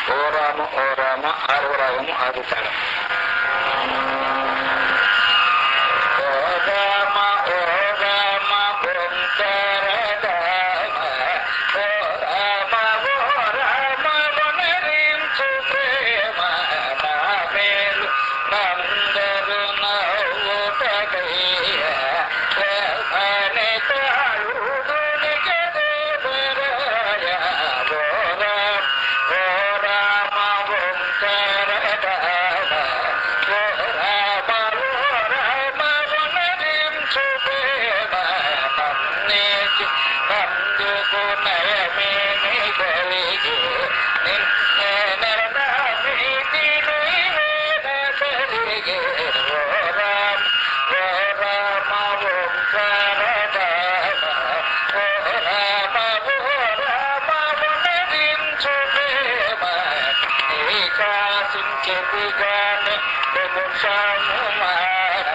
ఓ రామ ఆరవ రాగము ఆది తాళం. ఓ రామ ఓంకార రామ ఓ రామ వనరించు ప్రేమ నా మేలు నందరు నవ్వుటకయ్య నీ తాళుడు నిజదేవరాయ. ఓ రామ ఓంకార రామ ఓ రామ వనరించు ప్రేమ నన్నేచి నందుకు నయమేమి కలిగి నిన్నే నరనామీతి నీవేన కలిగి. ఓ రామ ఓంకార రామ ఓ రామ వనరించు ప్రేమ నీ కాసించెదిగానే బహుశాము మార